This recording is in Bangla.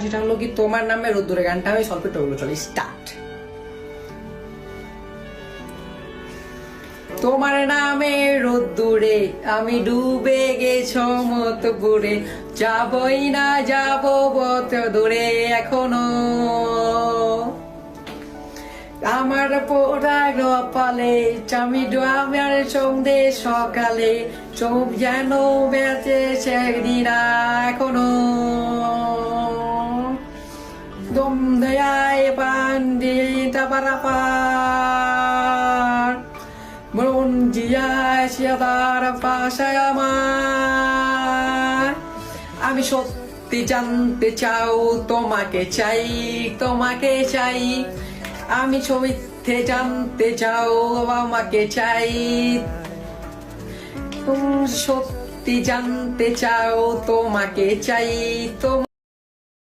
সেটা হলো কি তোমার নামে রোদ্দুরে গানটা আমি সলপেট হলো চলে স্টার্ট। তোমার নামে রোদ্দুরে আমি ডুবে গেছ মত পুরে, যাবই না যাব বত দূরে এখনো। আমার পোড়া কপালে আমি আমার সন্ধে সকালে চোখ যেন বেঁচে সেদিন এখনো। দম দেয় পান্ডি তাপারাপার মন জিয়ায় সিয়াদার পাশায় আমার। আমি সত্যি জানতে চাও তোমাকে চাই, তোমাকে চাই। আমি ছবিতে জানতে চাও আমাকে চাই, সত্যি জানতে চাও তোমাকে চাই।